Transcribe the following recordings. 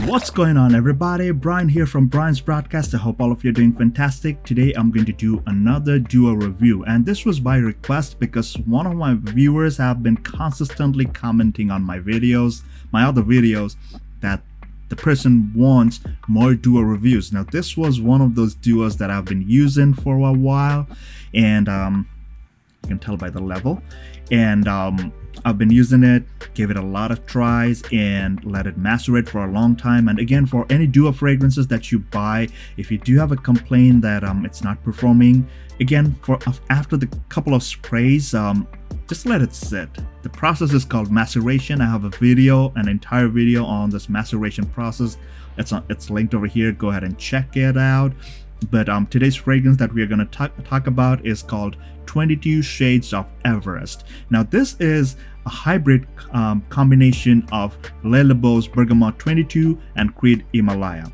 What's going on, everybody? Brian here from Brian's Broadcast. I hope all of you are doing fantastic. Today I'm going to do another duo review, and this was by request because one of my viewers have been consistently commenting on my other videos, that the person wants more duo reviews. Now this was one of those duos that I've been using for a while, and you can tell by the level, and I've been using it, gave it a lot of tries, and let it macerate for a long time. And again, for any duo fragrances that you buy, if you do have a complaint that it's not performing, again, after the couple of sprays, just let it sit. The process is called maceration. I have an entire video on this maceration process. It's linked over here. Go ahead and check it out. But today's fragrance that we are going to talk about is called 22 Shades of Everest. Now this is a hybrid combination of Labo's Bergamote 22 and Creed Himalaya.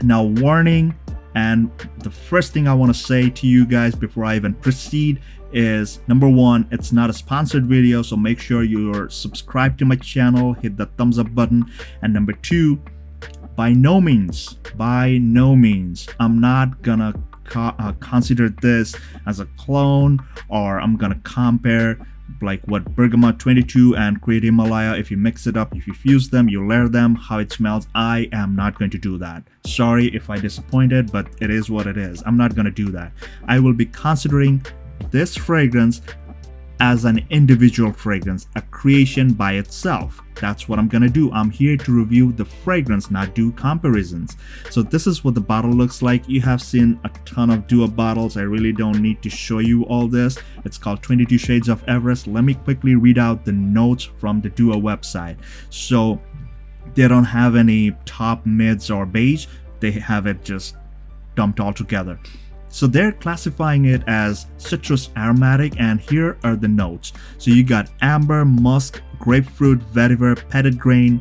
Now warning, and the first thing I want to say to you guys before I even proceed is, number one, it's not a sponsored video, so make sure you're subscribed to my channel, hit the thumbs up button. And number two, by no means, I'm not gonna consider this as a clone, or I'm gonna compare like what Bergamote 22 and Creed Himalaya. If you mix it up, if you fuse them, you layer them, how it smells, I am not going to do that. Sorry if I disappointed, but it is what it is. I'm not gonna do that. I will be considering this fragrance as an individual fragrance, a creation by itself. That's what I'm gonna do. I'm here to review the fragrance, not do comparisons. So this is what the bottle looks like. You have seen a ton of duo bottles. I really don't need to show you all this. It's called 22 Shades of Everest. Let me quickly read out the notes from the duo website. So they don't have any top, mids, or beige. They have it just dumped all together. So they're classifying it as citrus aromatic, and here are the notes. So you got amber, musk, grapefruit, vetiver, petitgrain,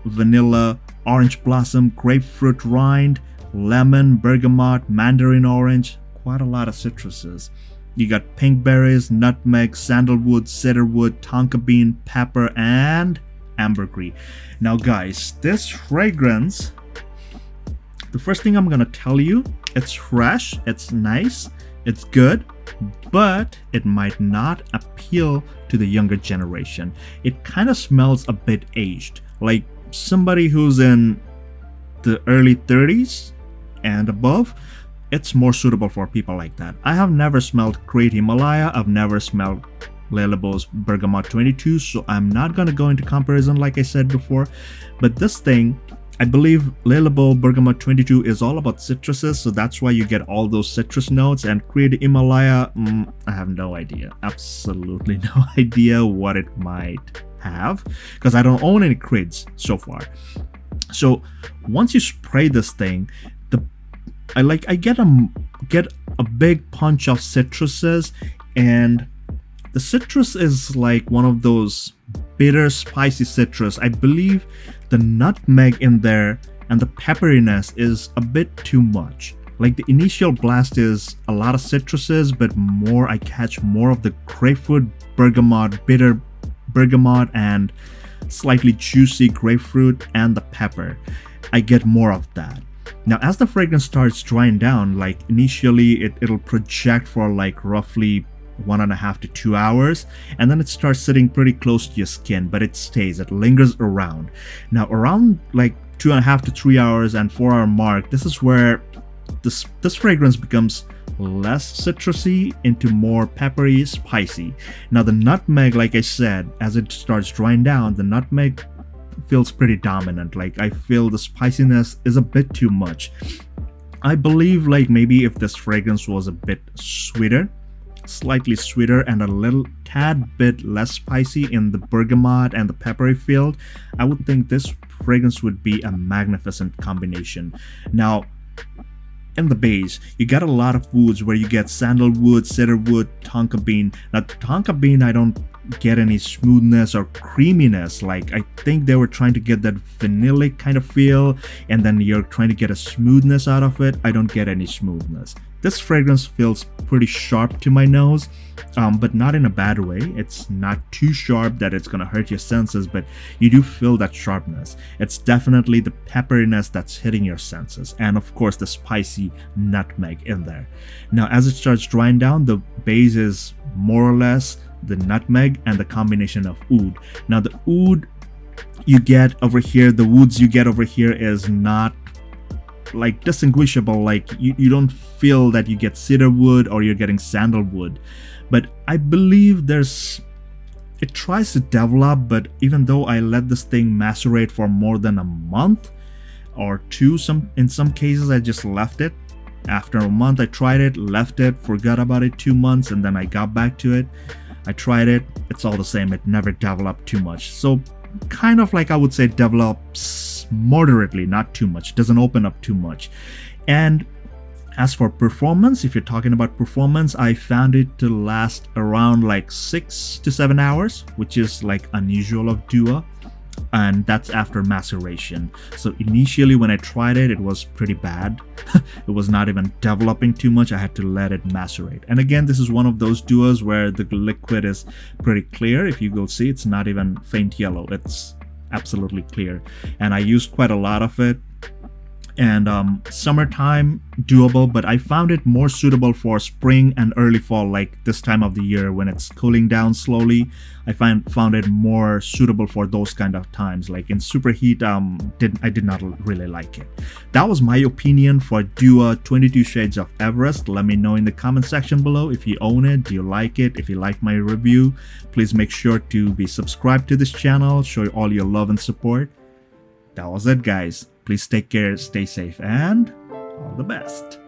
vanilla, orange blossom, grapefruit rind, lemon, bergamot, mandarin orange, quite a lot of citruses. You got pink berries, nutmeg, sandalwood, cedarwood, tonka bean, pepper, and ambergris. Now guys, this fragrance, the first thing I'm gonna tell you, it's fresh, it's nice, it's good, but it might not appeal to the younger generation. It kind of smells a bit aged, like somebody who's in the early 30s and above. It's more suitable for people like that. I have never smelled Creed Himalaya, I've never smelled Labo's Bergamote 22, so I'm not gonna go into comparison like I said before. But this thing, I believe Labo Bergamote 22 is all about citruses, so that's why you get all those citrus notes. And Creed Himalaya, I have no idea, absolutely no idea what it might have, because I don't own any Creeds so far. So once you spray this thing, I get a big punch of citruses, and the citrus is like one of those bitter, spicy citrus. I believe the nutmeg in there and the pepperiness is a bit too much. Like the initial blast is a lot of citruses, but I catch more of the grapefruit, bergamot, bitter bergamot, and slightly juicy grapefruit, and the pepper. I get more of that. Now as the fragrance starts drying down, like initially it'll project for like roughly 1.5 to 2 hours, and then it starts sitting pretty close to your skin, but it lingers around. Now around like 2.5 to 3 hours and 4-hour mark, this is where this fragrance becomes less citrusy into more peppery, spicy. Now the nutmeg, like I said, as it starts drying down, the nutmeg feels pretty dominant. Like I feel the spiciness is a bit too much. I believe like maybe if this fragrance was a bit sweeter, slightly sweeter, and a little tad bit less spicy in the bergamot and the peppery field, I would think this fragrance would be a magnificent combination. Now in the base, you got a lot of woods where you get sandalwood, cedarwood, tonka bean. Now the tonka bean, I don't get any smoothness or creaminess. Like I think they were trying to get that vanillic kind of feel, and then you're trying to get a smoothness out of it. I don't get any smoothness. This fragrance feels pretty sharp to my nose, but not in a bad way. It's not too sharp that it's gonna hurt your senses, but you do feel that sharpness. It's definitely the pepperiness that's hitting your senses, and of course the spicy nutmeg in there. Now as it starts drying down, the base is more or less the nutmeg and the combination of oud. Now the oud you get over here, the woods you get over here is not like distinguishable. Like you don't feel that you get cedar wood or you're getting sandalwood, but I believe it tries to develop. But even though I let this thing macerate for more than a month or two, in some cases I just left it. After a month I tried it, left it, forgot about it 2 months, and then I got back to it. I tried it, it's all the same. It never developed too much. So kind of like I would say develops moderately, not too much, doesn't open up too much. And as for performance, if you're talking about performance, I found it to last around like 6 to 7 hours, which is like unusual of Dua, and that's after maceration. So initially when I tried it, it was pretty bad. It was not even developing too much. I had to let it macerate. And again, this is one of those Duas where the liquid is pretty clear. If you will see, it's not even faint yellow, it's absolutely clear, and I used quite a lot of it. And summertime doable, but I found it more suitable for spring and early fall, like this time of the year when it's cooling down slowly. I found it more suitable for those kind of times. Like in superheat, I did not really like it. That was my opinion for Dua 22 Shades of Everest. Let me know in the comment section below if you own it, do you like it? If you like my review, please make sure to be subscribed to this channel, show all your love and support. That was it, guys. Please take care, stay safe, and all the best.